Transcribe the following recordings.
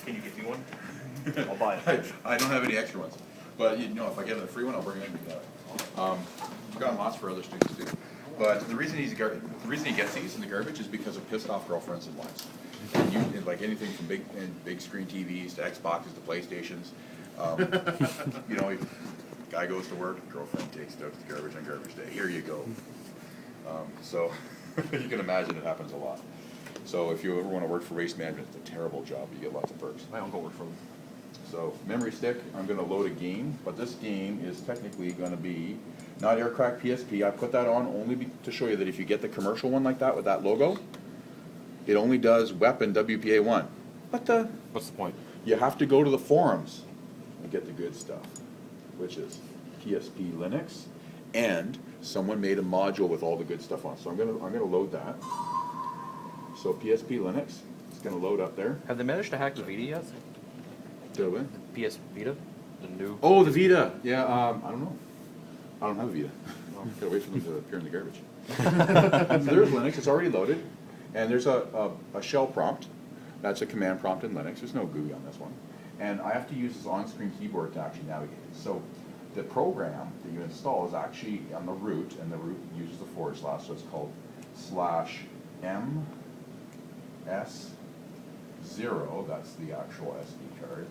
Can you get me one? I'll buy it. I don't have any extra ones, but you know, if I get a free one, I'll bring it in. I've got lots for other students too. But the reason he gets these in the garbage is because of pissed off girlfriends and wives. And like anything from big screen TVs to Xboxes to PlayStations. You know, guy goes to work, girlfriend takes it out to the garbage on garbage day. Here you go. So you can imagine it happens a lot. So if you ever want to work for Waste Management, it's a terrible job. You get lots of perks. My uncle worked for them. So memory stick, I'm going to load a game, but this game is technically going to be not Aircrack PSP. I put that on only to show you that if you get the commercial one like that with that logo, it only does Weapon WPA1. What's the point? You have to go to the forums and get the good stuff, which is PSP Linux, and someone made a module with all the good stuff on. So I'm gonna load that. So PSP Linux, it's gonna load up there. Have they managed to hack the Vita yet? Do it. PS Vita? The new... Oh, the Vita. Yeah, I don't know. I don't have a Vita. Gotta wait for them to appear in the garbage. So there's Linux. It's already loaded. And there's a shell prompt. That's a command prompt in Linux. There's no GUI on this one. And I have to use this on-screen keyboard to actually navigate it. So the program that you install is actually on the root, and the root uses the /, so it's called /MS0, that's the actual SD card,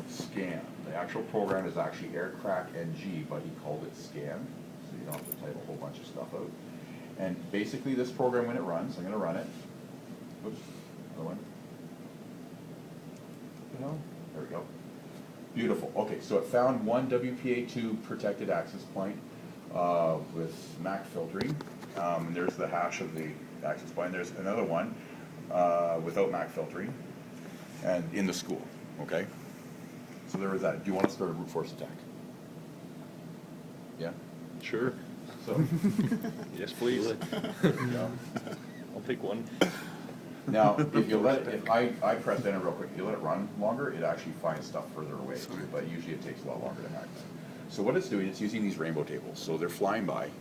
/scan. The actual program is actually Aircrack NG, but he called it scan, so you don't have to type a whole bunch of stuff out. And basically this program, when it runs, I'm going to run it. Oops, another one. There we go. Beautiful. Okay, so it found one WPA2 protected access point with MAC filtering. And there's the hash of the access point. There's another one without MAC filtering, and in the school. Okay. So there was that. Do you want to start a brute force attack? Yeah. Sure. So. Yes, please. Yeah. I'll pick one. Now, if you let it, if I press enter real quick, if you let it run longer, it actually finds stuff further away, but usually it takes a lot longer to hack that. So what it's doing, it's using these rainbow tables. So they're flying by,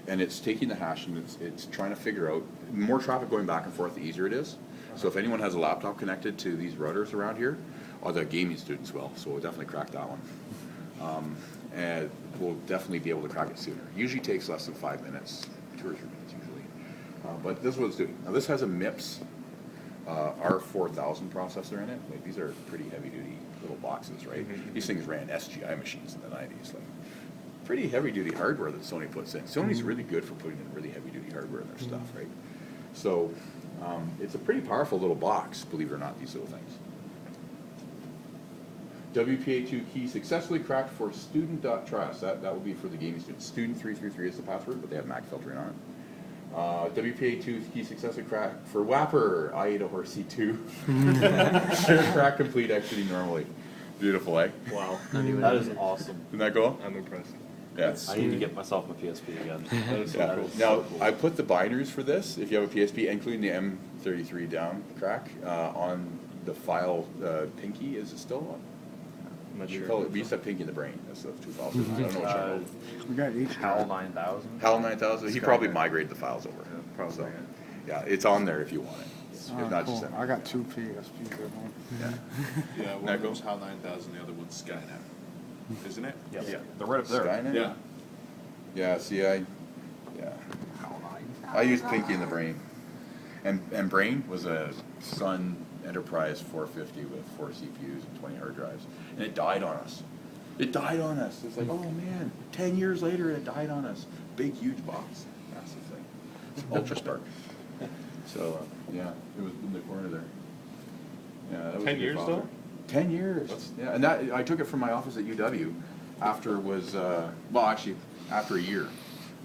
and it's taking the hash and it's trying to figure out, the more traffic going back and forth, the easier it is. So if anyone has a laptop connected to these routers around here, or the gaming students will, so we'll definitely crack that one. And we'll definitely be able to crack it sooner. Usually takes less than 5 minutes, 2 or 3 minutes usually. But this is what it's doing. Now this has a MIPS R4000 processor in it. Like, these are pretty heavy duty little boxes, right? These things ran SGI machines in the 90s. Like, pretty heavy duty hardware that Sony puts in. Sony's really good for putting in really heavy duty hardware in their stuff, right? So it's a pretty powerful little box, believe it or not, these little things. WPA2 key successfully cracked for student.trust. That will be for the gaming students. Student333 is the password, but they have MAC filtering on it. WPA2 key successfully cracked for Wapper. I ate a horsey too. Crack complete exiting normally. Beautiful, eh? Wow. That is awesome. Isn't that cool? I'm impressed. Yeah. I need to get myself a PSP again. That is, Yeah. that is Now, so cool. I put the binaries for this, if you have a PSP, including the M33 down crack, on the file Pinky. Is it still on? I'm not We sure. call it, we used to have Pinky in the Brain. That's the 2 files. I don't know what you We got each HAL 9000. HAL 9000, he probably Skynet. migrated the files over. Yeah, probably. So, yeah, it's on there if you want it. It's not just that. I got 2 PSPs at home. Yeah. Yeah, one That of them's goes- HAL 9000, the other one's Skynet. Isn't it? Yep. Yeah. They're right up there. Skynet? Yeah. Yeah, see, I used Pinky in the Brain. And Brain was a Sun Enterprise 450 with 4 CPUs and 20 hard drives. And it died on us. It died on us. It's like, oh man, 10 years later it died on us. Big, huge box. Massive thing. Ultra Spark. So, yeah, it was in the corner there. Yeah, that was 10 a good years file. though? 10 years. Yeah, and that I took it from my office at UW after it was, well, actually, after a year.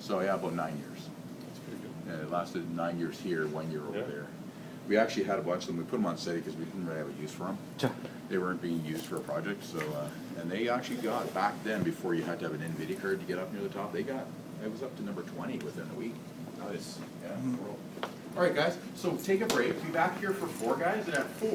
So, yeah, about 9 years. That's pretty good. Yeah, it lasted 9 years here, 1 year over Yeah. there. We actually had a bunch of them. We put them on steady because we didn't really have a use for them. They weren't being used for a project. So, and they actually got, back then, before you had to have an NVIDIA card to get up near the top, it was up to number 20 within a week. Nice. Yeah, cool. All right, guys, so take a break. Be back here for 4 guys, and at 4.